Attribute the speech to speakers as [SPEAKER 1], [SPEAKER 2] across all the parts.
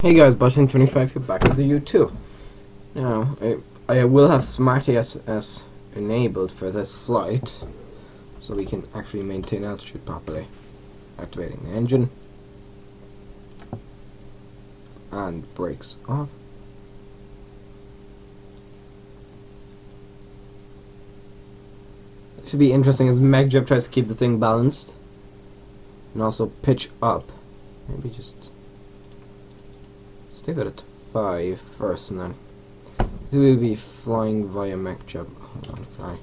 [SPEAKER 1] Hey guys, Button25 here, back with the U-2. Now, I will have Smart ASS enabled for this flight, so we can actually maintain altitude properly. Activating the engine. And brakes off. It should be interesting as MegJeb tries to keep the thing balanced. And also pitch up. Maybe just leave it at 5 first, and then we'll be flying via MegJeb. Hold on,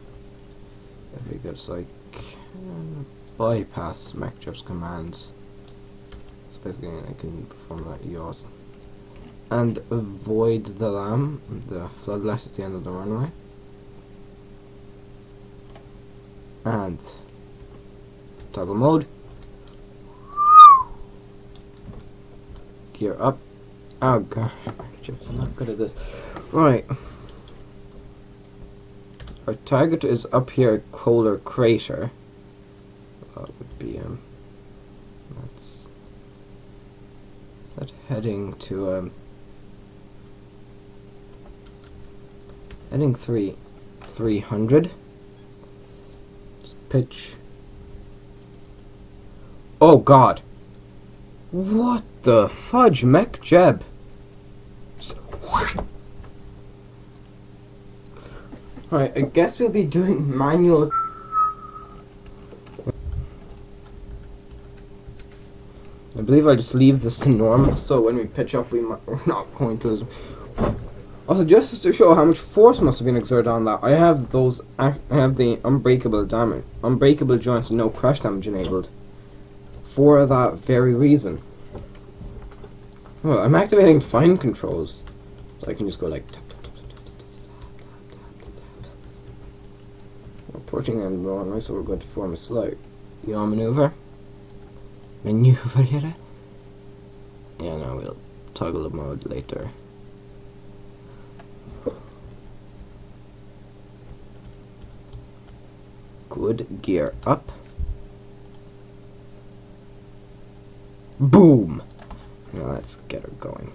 [SPEAKER 1] if we could like bypass MegJeb's commands, so basically I can perform that yacht and avoid the floodlight at the end of the runway, and toggle mode, gear up. Oh god, MegJeb's not good at this. Right. Our target is up here at Kolar Crater. That would be, let's set heading to, heading 300. Just pitch. Oh god! What the fudge, MegJeb? Alright, I guess we'll be doing manual. I believe I'll just leave this to normal, so when we pitch up we're not going to lose. Also, just to show how much force must have been exerted on that, I have the unbreakable joints and no crash damage enabled. For that very reason. Well, I'm activating fine controls, so I can just go like tap tap tap tap tap tap tap tap tap. We're approaching and runway, so we're going to form a slight yaw maneuver. Maneuver here. Yeah, no, we'll toggle the mode later. Good, gear up. Boom! Now let's get her going.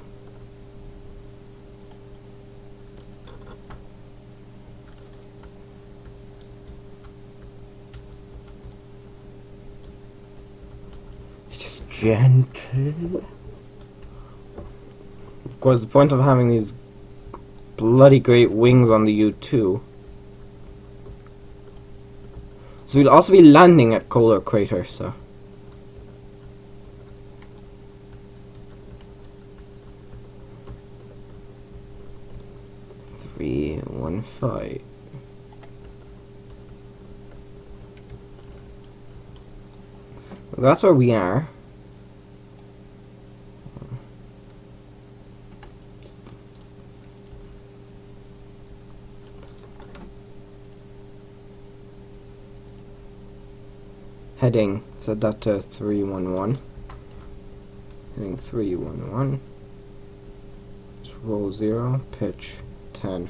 [SPEAKER 1] Just gentle. Of course, the point of having these bloody great wings on the U-2. So we'll also be landing at Kolar Crater, so. 315. Well, that's where we are. Heading, set that to 311. Heading 311. Just roll 0, pitch 10.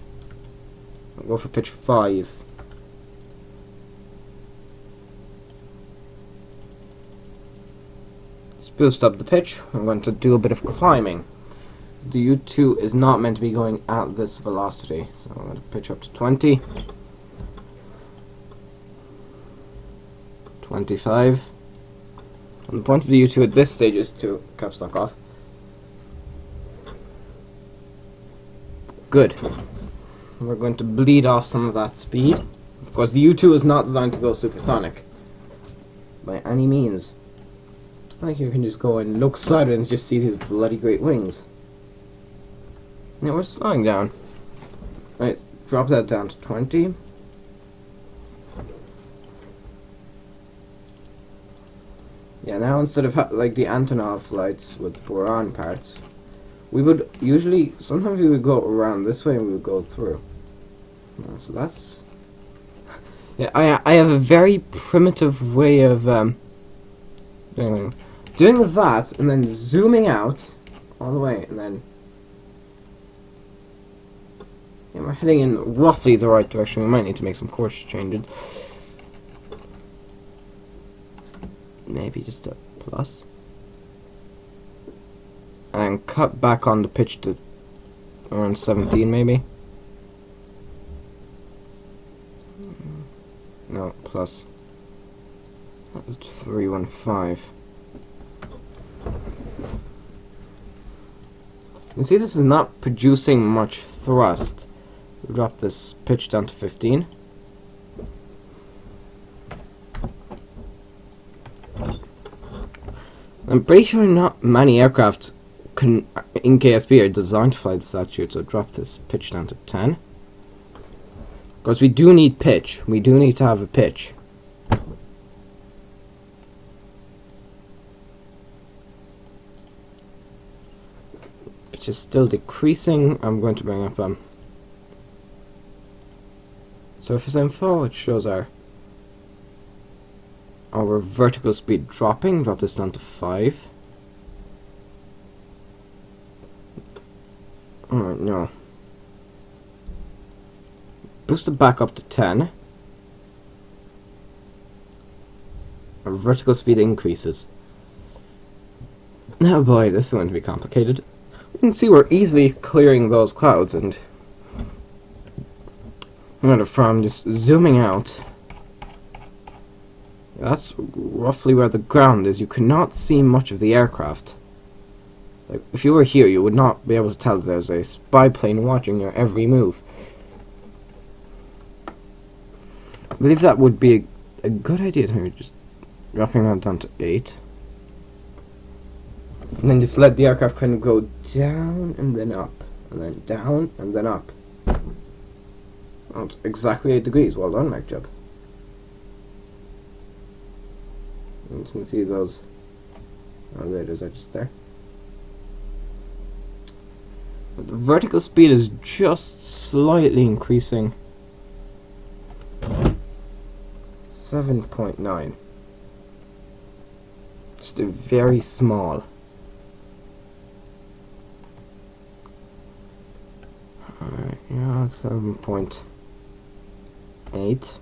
[SPEAKER 1] I'll go for pitch 5. Let's boost up the pitch. I'm going to do a bit of climbing. The U-2 is not meant to be going at this velocity, so I'm going to pitch up to 20. 25. And the point of the U-2 at this stage is to caps lock off. Good. We're going to bleed off some of that speed. Of course, the U-2 is not designed to go supersonic by any means. Like you can just go and look sideways and just see these bloody great wings. Now we're slowing down. Right, drop that down to 20. Yeah, now instead of like the Antonov flights with the Boran parts, we would usually, sometimes we would go around this way and we would go through. So that's, yeah, I have a very primitive way of doing that, and then zooming out all the way, and then yeah, we're heading in roughly the right direction. We might need to make some course changes. Maybe just a plus. and cut back on the pitch to around 17 maybe. No, plus 315. You can see this is not producing much thrust. We'll drop this pitch down to 15. I'm pretty sure not many aircraft in KSP are designed to fly this altitude, so drop this pitch down to 10. Because we do need pitch. We do need to have a pitch. Pitch is still decreasing. I'm going to bring up surface info, which shows our vertical speed dropping. Drop this down to 5. Oh no. Boost it back up to 10. Our vertical speed increases. Oh boy, this is going to be complicated. You can see we're easily clearing those clouds, and from just zooming out, that's roughly where the ground is. You cannot see much of the aircraft. Like, if you were here, you would not be able to tell that there's a spy plane watching your every move. I believe that would be a good idea here, just dropping that down to 8. And then just let the aircraft kind of go down and then up, and then down and then up. Oh, it's exactly 8 degrees. Well done, Mike Job. And you can see those elevators are just there. But the vertical speed is just slightly increasing. 7.9. Just a very small. Alright, yeah, 7.8.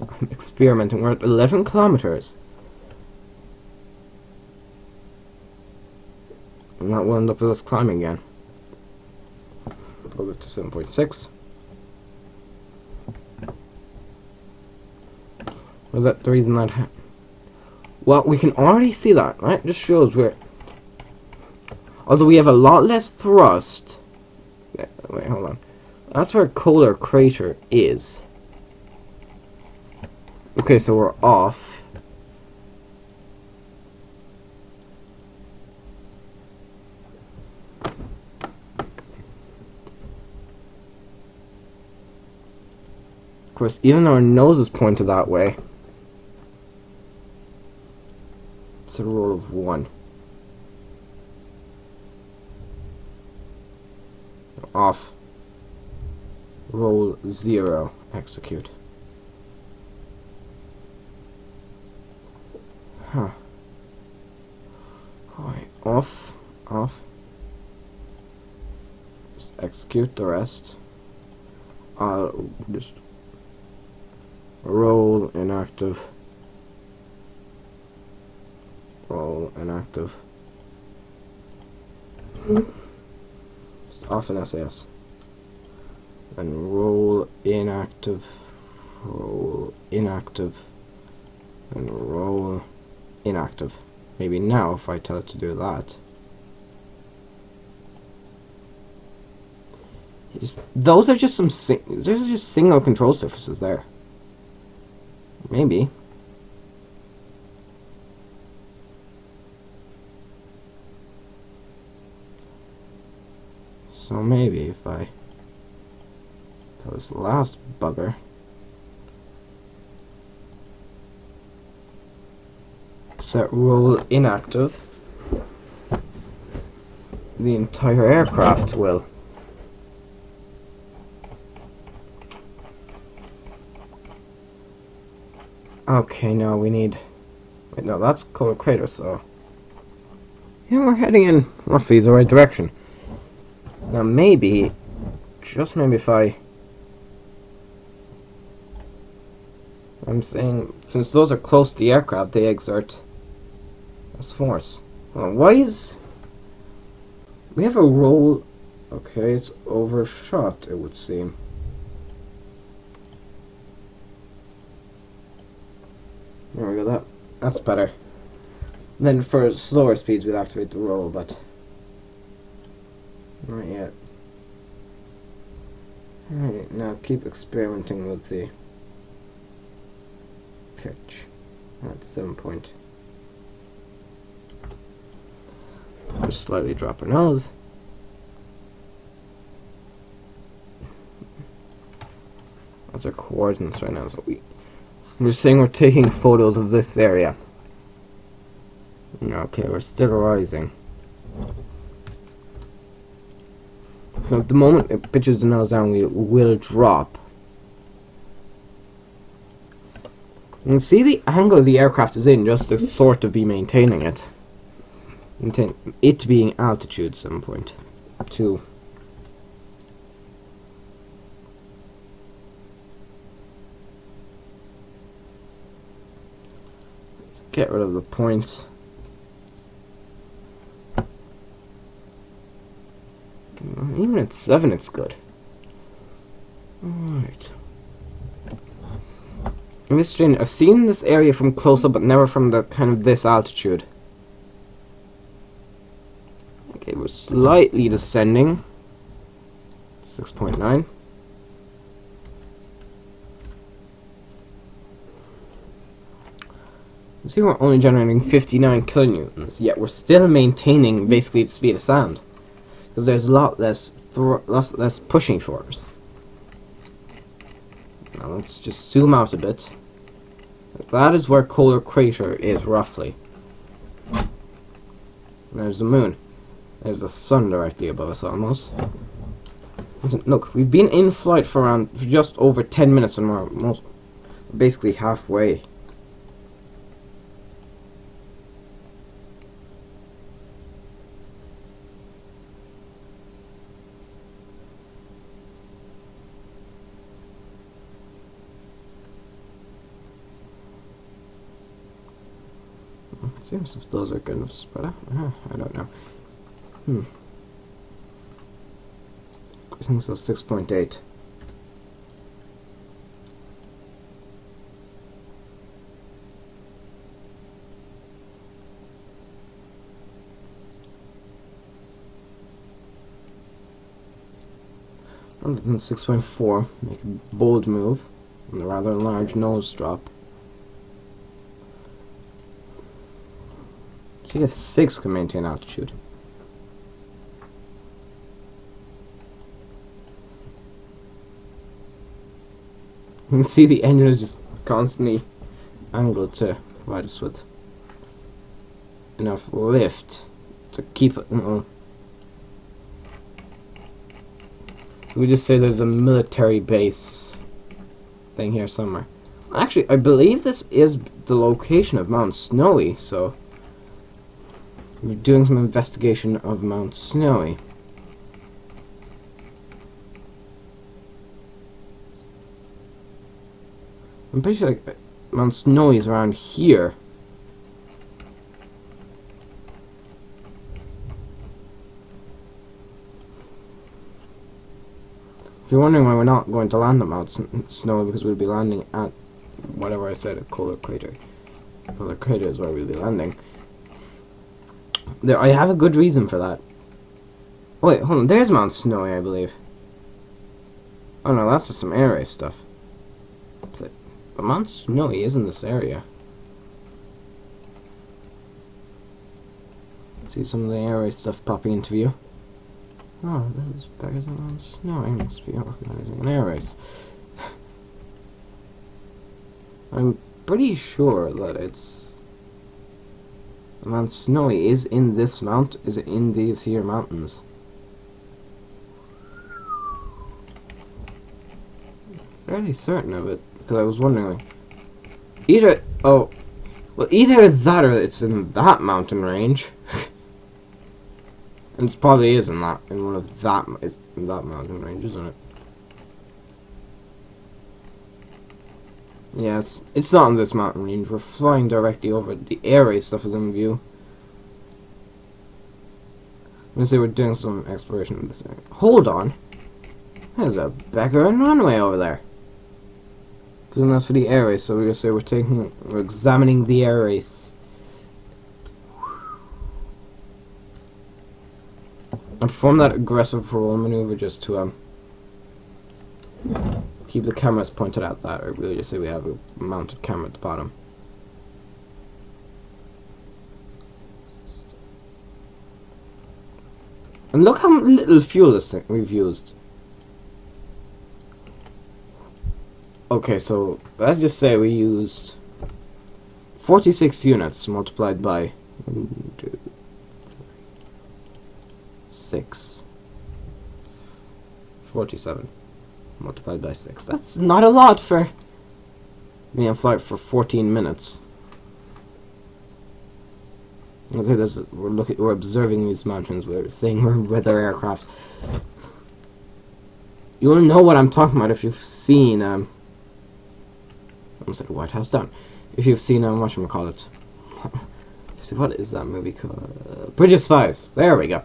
[SPEAKER 1] I'm experimenting. We're at 11 kilometers. And that will end up with us climbing again. Pull it to 7.6. Was that the reason that happened? Well, we can already see that, right? It just shows we're... Although we have a lot less thrust... Wait, hold on. That's where Kolar Crater is. Okay, so we're off. Of course, even though our nose is pointed that way, it's a roll of 1. Off. Roll 0. Execute. Huh. Alright, off. Just execute the rest. I'll just roll inactive. Roll inactive. Just off an SAS. And roll inactive. Roll inactive. And roll inactive. Maybe now if I tell it to do that. Those are just some there's just single control surfaces there. Maybe. So maybe if I tell this last bugger set roll inactive, the entire aircraft will. Okay, now we need... Wait, no, that's Kolar Crater, so... Yeah, we're heading in roughly the right direction. Now maybe, just maybe if I'm saying, since those are close to the aircraft, they exert less force. Why is We have a roll. Okay, it's overshot, it would seem. There we go, that's better. Then for slower speeds we'd activate the roll, but not yet. Alright, now keep experimenting with the pitch. That's 7 point. Just slightly drop our nose. That's our coordinates right now, so we're saying we're taking photos of this area. Okay, we're still rising. So at the moment it pitches the nose down, we will drop. You can see the angle the aircraft is in just to sort of be maintaining it. It being altitude 7.2. Let's get rid of the points. Even at 7 it's good. Alright. I've seen this area from close up but never from the kind of this altitude. Okay, we're slightly descending. 6.9. You see we're only generating 59 kilonewtons, yet we're still maintaining basically the speed of sound. Because there's a lot less pushing force. Now let's just zoom out a bit. That is where Polar Crater is roughly. There's the moon. There's the sun directly above us almost. Look, we've been in flight for just over 10 minutes and we're basically halfway. It seems if those are kind of spread out. I don't know. I think so. 6.8. Other than 6.4, make a bold move and a rather large nose drop. I think a 6 can maintain altitude. You can see the engine is just constantly angled to provide us with enough lift to keep it. We just say there's a military base thing here somewhere. Actually, I believe this is the location of Mount Snowy, so we're doing some investigation of Mount Snowy. I'm pretty sure like, Mount Snowy is around here. If you're wondering why we're not going to land at Mount Snowy, because we'll be landing at whatever I said, a Polar Crater. Polar Crater is where we'll be landing. I have a good reason for that. Oh, wait, hold on. There's Mount Snowy, I believe. Oh no, that's just some air race stuff. But Mount Snowy is in this area. See some of the air race stuff popping into view. Oh, that is better than Mount Snowy. Must be organizing an air race. I'm pretty sure that it's Mount Snowy is in this is in these here mountains. Fairly certain of it, because I was wondering, like, either that or it's in that mountain range, and it probably is in that mountain range, isn't it? Yeah, it's not in this mountain range. We're flying directly over it. The air race stuff is in view. me say we're doing some exploration in this area. Hold on. There's a beggar and runway over there. Doing that's for the air race, so we're gonna say we're examining the air race. And perform that aggressive roll maneuver just to keep the cameras pointed at that, or really just say we have a mounted camera at the bottom. And look how little fuel this thing we've used. Okay, so let's just say we used 46 units multiplied by 1, 2, 3, 6. 47 multiplied by 6. That's not a lot for being on flight for 14 minutes. We're observing these mountains. We're saying we're weather aircraft. You will know what I'm talking about if you've seen I almost said White House Down. If you've seen whatchamacallit. What is that movie called? Bridge of Spies. There we go.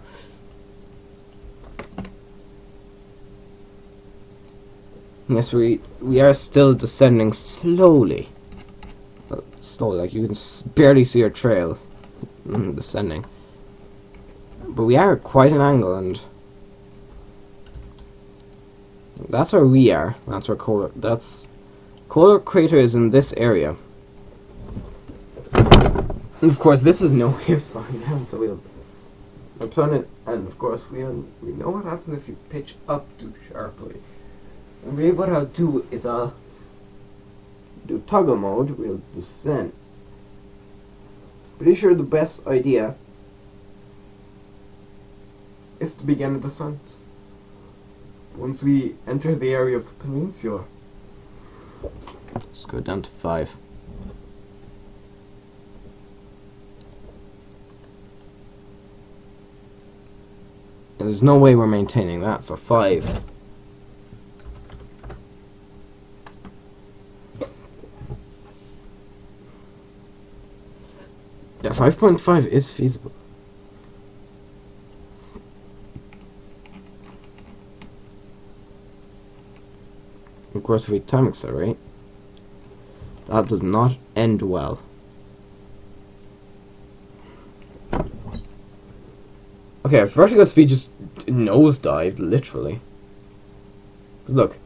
[SPEAKER 1] Yes, we are still descending slowly. Slowly, like you can barely see our trail descending. But we are at quite an angle, and that's where we are. That's where Kolar Crater is in this area. And of course, this is no way of slowing down, so our planet, and of course, we know what happens if you pitch up too sharply. And maybe what I'll do is I'll do toggle mode, we'll descend. Pretty sure the best idea is to begin a descent once we enter the area of the peninsula. Let's go down to 5. And there's no way we're maintaining that, so 5. Yeah, 5.5 is feasible. Of course, if we time accelerate, that does not end well. Okay, our vertical speed just nosedived, literally. 'Cause look.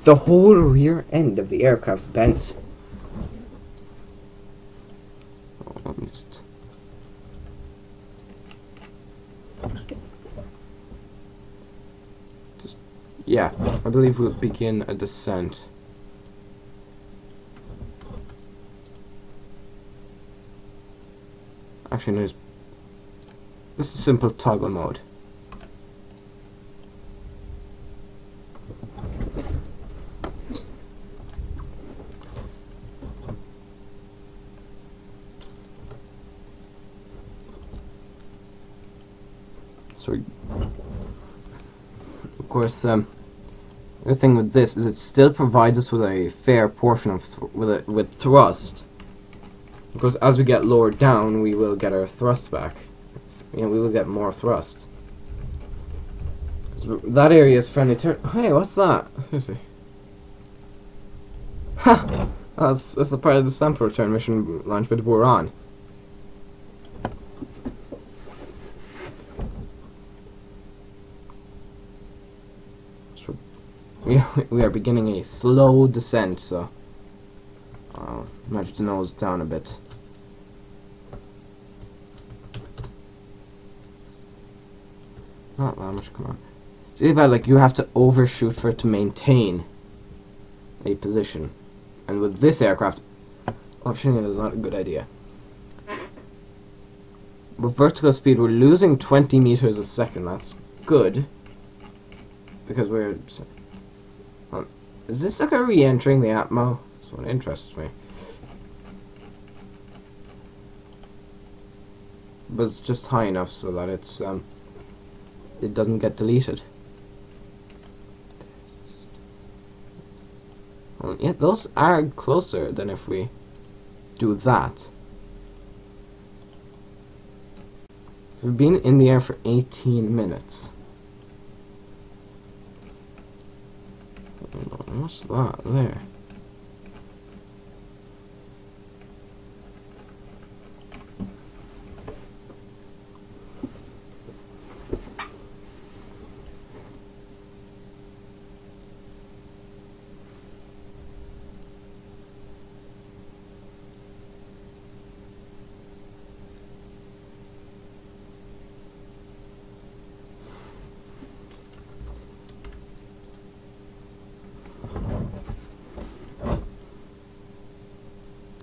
[SPEAKER 1] The whole rear end of the aircraft bent. Let me just... Yeah, I believe we'll begin a descent. Actually, no, this is simple toggle mode. So, of course, the thing with this is it still provides us with a fair portion of with thrust. Because as we get lower down, we will get our thrust back. You know, we will get more thrust. That area is friendly territory. Hey, what's that? Seriously. Ha! That's the part of the sample return mission launched by the Buran. We are beginning a slow descent, so I'll nudge the nose down a bit. Not that much, come on. It's really bad, like, you have to overshoot for it to maintain a position. And with this aircraft, overshooting is not a good idea. With vertical speed, we're losing 20 meters a second. That's good. Because we're... is this sucker re-entering the Atmo? That's what interests me. But it's just high enough so that it's it doesn't get deleted. Well, yeah, those are closer than if we do that. So we've been in the air for 18 minutes. What's that there?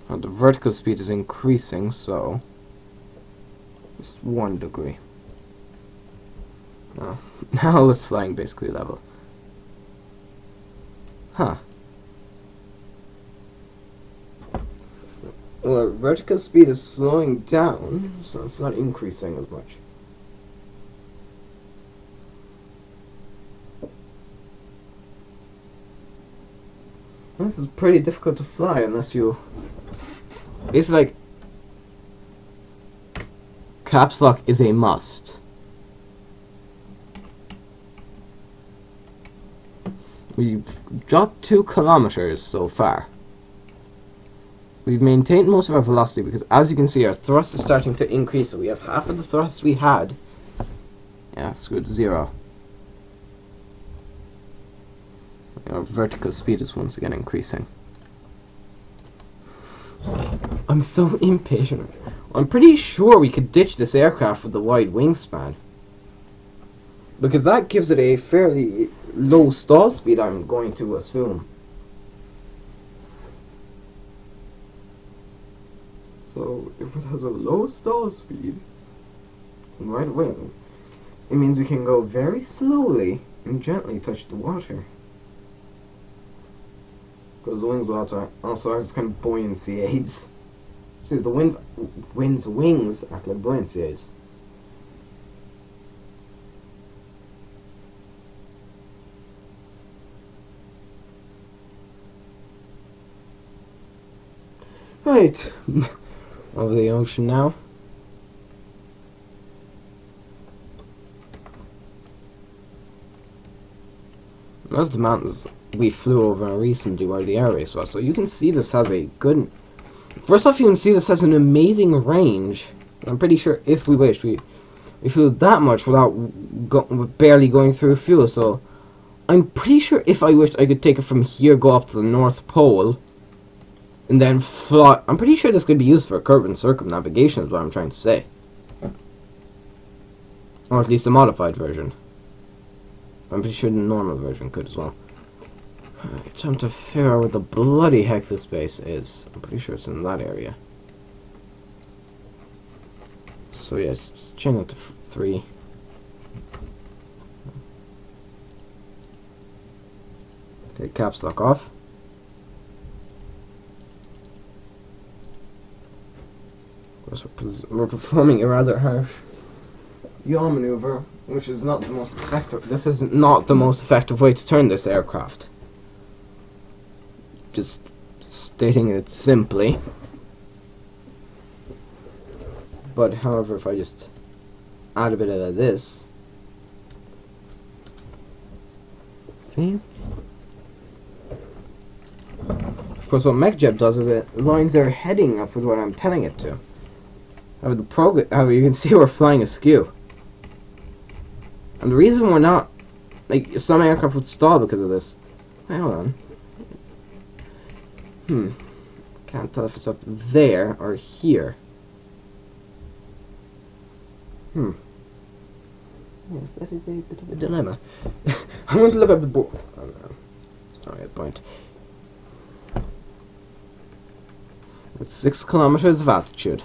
[SPEAKER 1] The vertical speed is increasing, so it's 1 degree. Oh, now it's flying basically level. Huh. Well, vertical speed is slowing down, so it's not increasing as much. This is pretty difficult to fly unless you... It's like... Caps lock is a must. We've dropped 2 kilometers so far. We've maintained most of our velocity because, as you can see, our thrust is starting to increase. So we have half of the thrust we had. Yeah, screw it, 0. Our vertical speed is once again increasing. I'm so impatient. I'm pretty sure we could ditch this aircraft with the wide wingspan, because that gives it a fairly low stall speed, I'm going to assume. So if it has a low stall speed and wide wing, it means we can go very slowly and gently touch the water. Because the wings will also have this kind of buoyancy aids. See, the wings act like buoyancy aids. Right, over the ocean now. Those are the mountains we flew over recently where the air race was. So you can see this has a good... First off, you can see this has an amazing range. I'm pretty sure if we wished, we flew that much without barely going through fuel. So I'm pretty sure if I wished, I could take it from here, go up to the North Pole, and then fly. I'm pretty sure this could be used for curve and circumnavigation is what I'm trying to say. Or at least a modified version. I'm pretty sure the normal version could as well. Alright, time to figure out what the bloody heck this base is. I'm pretty sure it's in that area. So yeah, just chain it to 3. Okay, caps lock off. Of course, we're performing a rather harsh yaw maneuver, which is not the most effective. This is not the most effective way to turn this aircraft. Just stating it simply. But however, if I just add a bit of this, see, it's... Of course, what MechJeb does is it lines their heading up with what I'm telling it to. However, you can see we're flying askew. And the reason we're not, like, some aircraft would stall because of this. Wait, hold on. Can't tell if it's up there or here. Yes, that is a bit of a dilemma. I'm going to look up the board. Oh no, it's not a point. With 6 kilometers of altitude.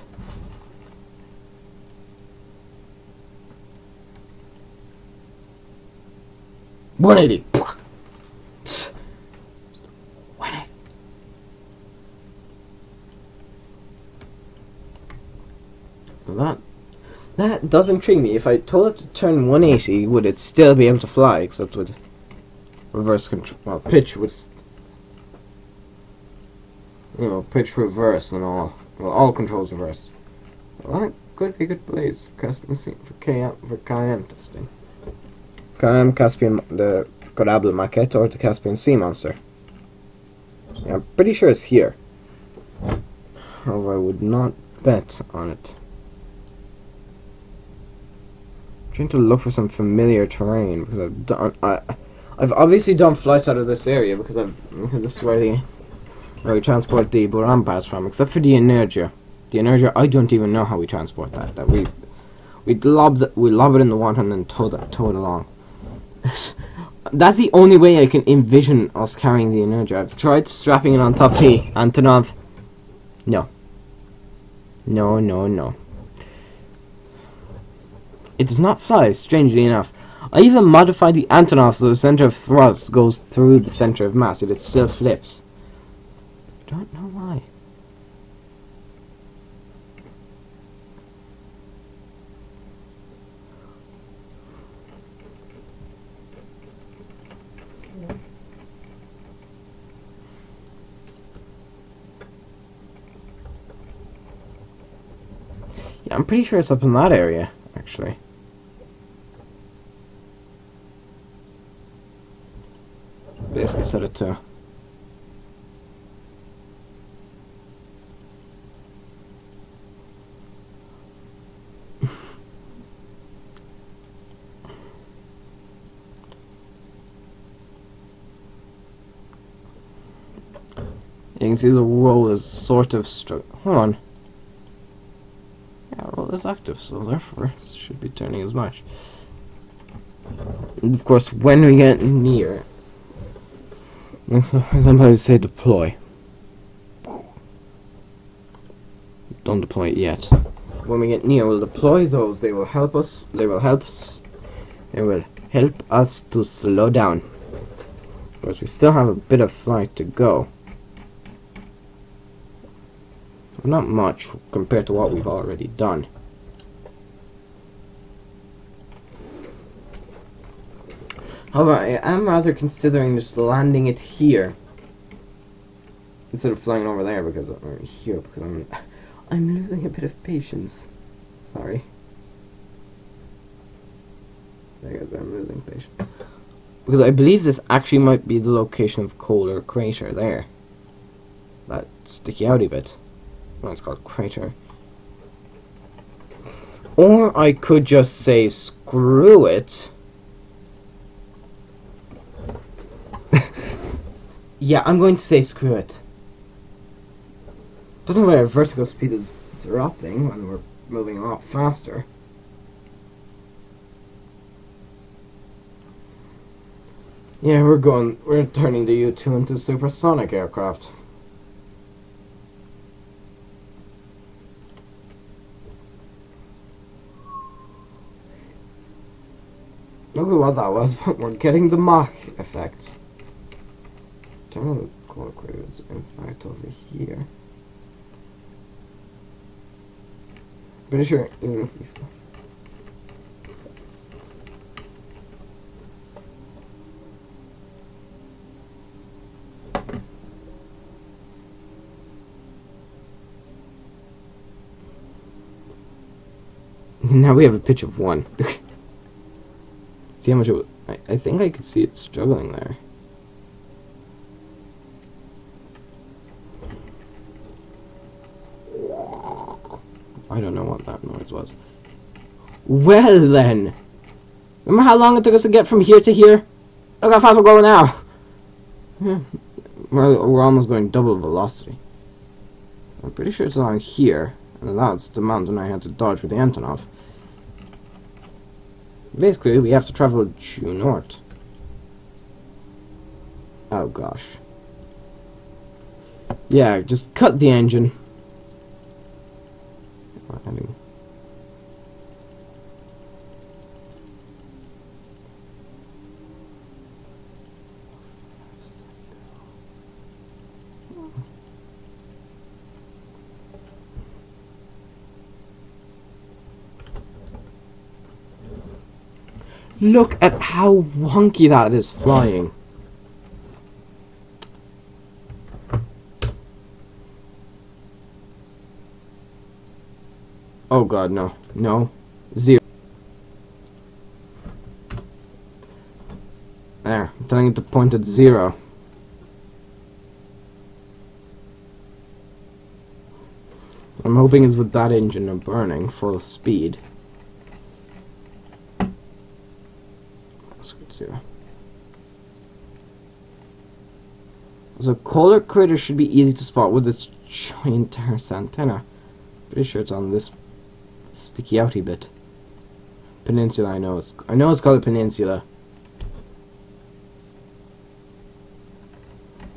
[SPEAKER 1] $180. Well, that does intrigue me. If I told it to turn 180, would it still be able to fly, except with reverse control? Well, pitch would, pitch reverse and all. Well, all controls reversed. Well, could be a good place for Caspian Sea for KM testing. KM Caspian, the Corable maquette, or the Caspian Sea monster. Yeah, I'm pretty sure it's here. However, I would not bet on it. I'm trying to look for some familiar terrain because I've obviously done flights out of this area because this is where we transport the Buran parts from, except for the Energia. The Energia, I don't even know how we transport that. That we lob it in the water and then tow it along. That's the only way I can envision us carrying the Energia. I've tried strapping it on top of the Antonov. No. No. It does not fly, strangely enough. I even modified the Antonov so the center of thrust goes through the center of mass, yet it still flips. I don't know why. Yeah, I'm pretty sure it's up in that area, actually. Basically set it to. You can see the roll is sort of hold on. Yeah, roll is active, so therefore it should be turning as much. And of course, when we get near, for example, I say deploy. Don't deploy it yet. When we get near, we'll deploy those. They will help us. They will help us. They will help us to slow down. Of course, we still have a bit of flight to go. Not much compared to what we've already done. However, I am rather considering just landing it here instead of flying over there because I'm losing a bit of patience. Sorry. I guess I'm losing patience because I believe this actually might be the location of Kohler Crater there. That sticky outy bit. Well, it's called crater. Or I could just say screw it. Yeah, I'm going to say screw it. Don't know why our vertical speed is dropping when we're moving a lot faster. Yeah, we're turning the U-2 into supersonic aircraft. Look at what that was, but we're getting the Mach effects. Terminal core crater is in fact over here. Pretty sure even if we now we have a pitch of 1. See how much it was. I think I could see it struggling there. I don't know what that noise was. Well then! Remember how long it took us to get from here to here? Look how fast we're going now! Yeah. We're almost going double velocity. I'm pretty sure it's along here. And that's the mountain I had to dodge with the Antonov. Basically, we have to travel due north. Oh gosh. Yeah, just cut the engine. Look at how wonky that is flying. Oh god, no. No. 0. There. I'm telling it to point at 0. I'm hoping is with that engine of burning full speed. Squid 0. So Kohler crater should be easy to spot with its giant terrace antenna. Pretty sure it's on this sticky outy bit. Peninsula, I know it's called a peninsula.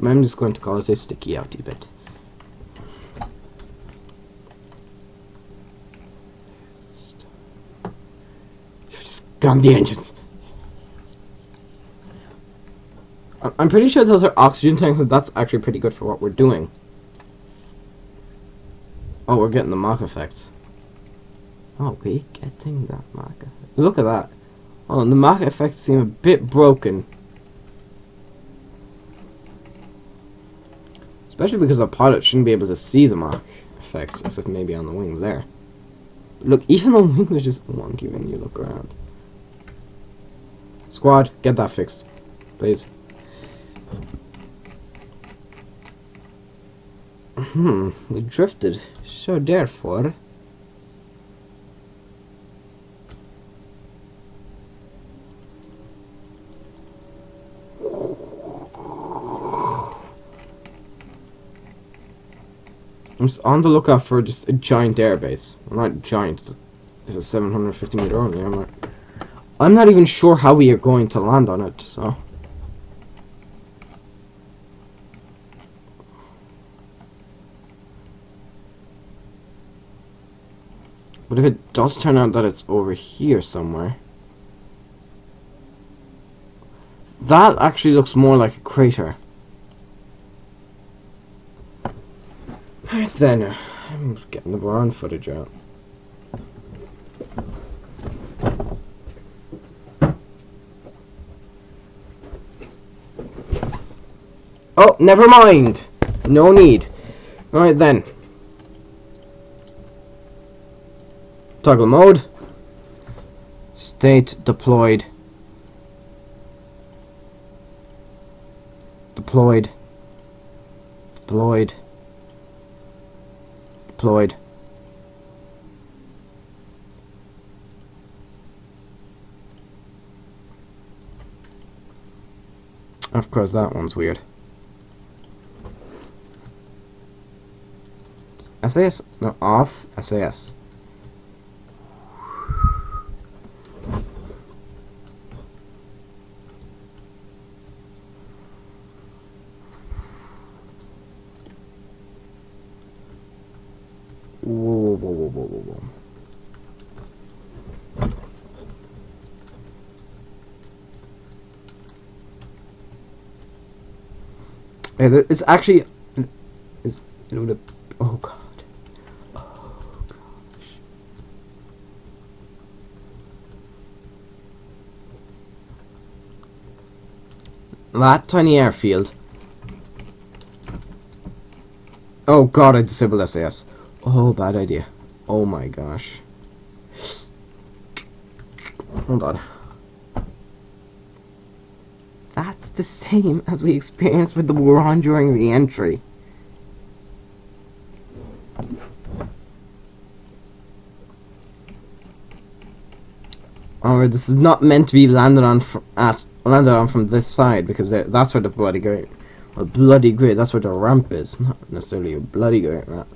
[SPEAKER 1] I'm just going to call it a sticky outy bit. Scum the engines. I'm pretty sure those are oxygen tanks, and that's actually pretty good for what we're doing. Oh, we're getting the Mach effects. Oh, we're getting that Mach effect. Look at that. Oh, and the Mach effects seem a bit broken. Especially because the pilot shouldn't be able to see the Mach effects, except maybe on the wings there. Look, even the wings are just wonky when you look around. Squad, get that fixed, please. We drifted, so therefore... I'm just on the lookout for just a giant airbase. Well, not giant, it's a 750 meter only. I'm not even sure how we are going to land on it, so... But if it does turn out that it's over here somewhere... That actually looks more like a crater. Right then, I'm getting the Baron footage out. Oh, never mind! No need. Right then. Toggle mode. State deployed. Deployed. Deployed. Deployed. Of course, that one's weird. SAS? No, off. SAS. Whoa, whoa, whoa, whoa, whoa, whoa. Yeah, it's actually... Oh god. Oh gosh. That tiny airfield. Oh god, I disabled SAS. Oh, bad idea. Oh my gosh. Hold on. That's the same as we experienced with the Buran during re-entry. Or this is not meant to be landed on from this side, because that's where the bloody great, that's where the ramp is, not necessarily a bloody great ramp.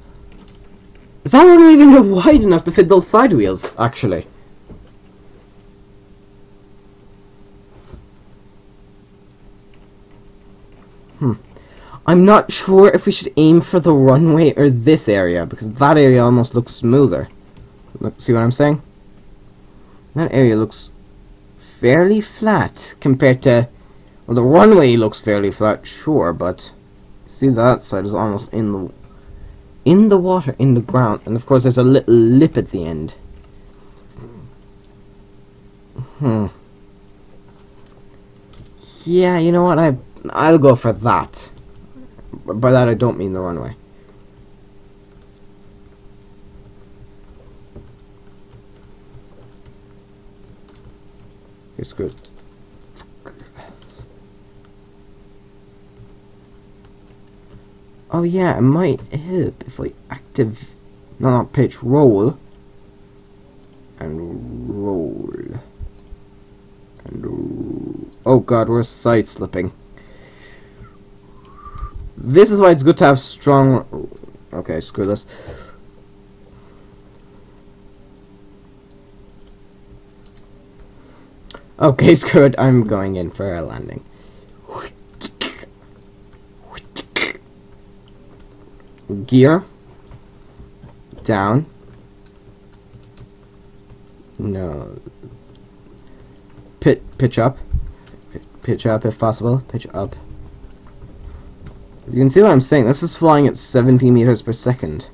[SPEAKER 1] Is that one even wide enough to fit those side wheels, actually? I'm not sure if we should aim for the runway or this area, because that area almost looks smoother. Look, see what I'm saying? That area looks fairly flat compared to... Well, the runway looks fairly flat, sure, but... See, that side is almost in the water, in the ground, and of course there's a little lip at the end. Yeah, you know what, I'll go for that. By that I don't mean the runway. Okay, screw it. Oh yeah, it might help if I not pitch, roll. And roll. Oh god, we're side slipping. This is why it's good to have strong... Okay, screw this. Okay, screw it. I'm going in for a landing. Gear. Down. No. Pitch up. Pitch up if possible. Pitch up. As you can see what I'm saying, this is flying at 70 meters per second.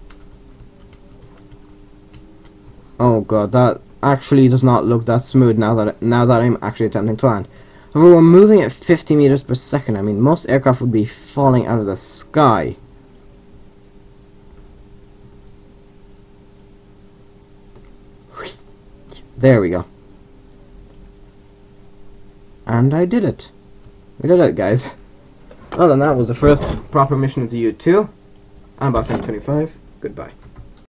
[SPEAKER 1] Oh god, that actually does not look that smooth now that I'm actually attempting to land. However, we're moving at 50 meters per second. I mean, most aircraft would be falling out of the sky. There we go. And I did it. We did it, guys. Well, then that was the first proper mission into U-2. I'm Boss M25. Goodbye.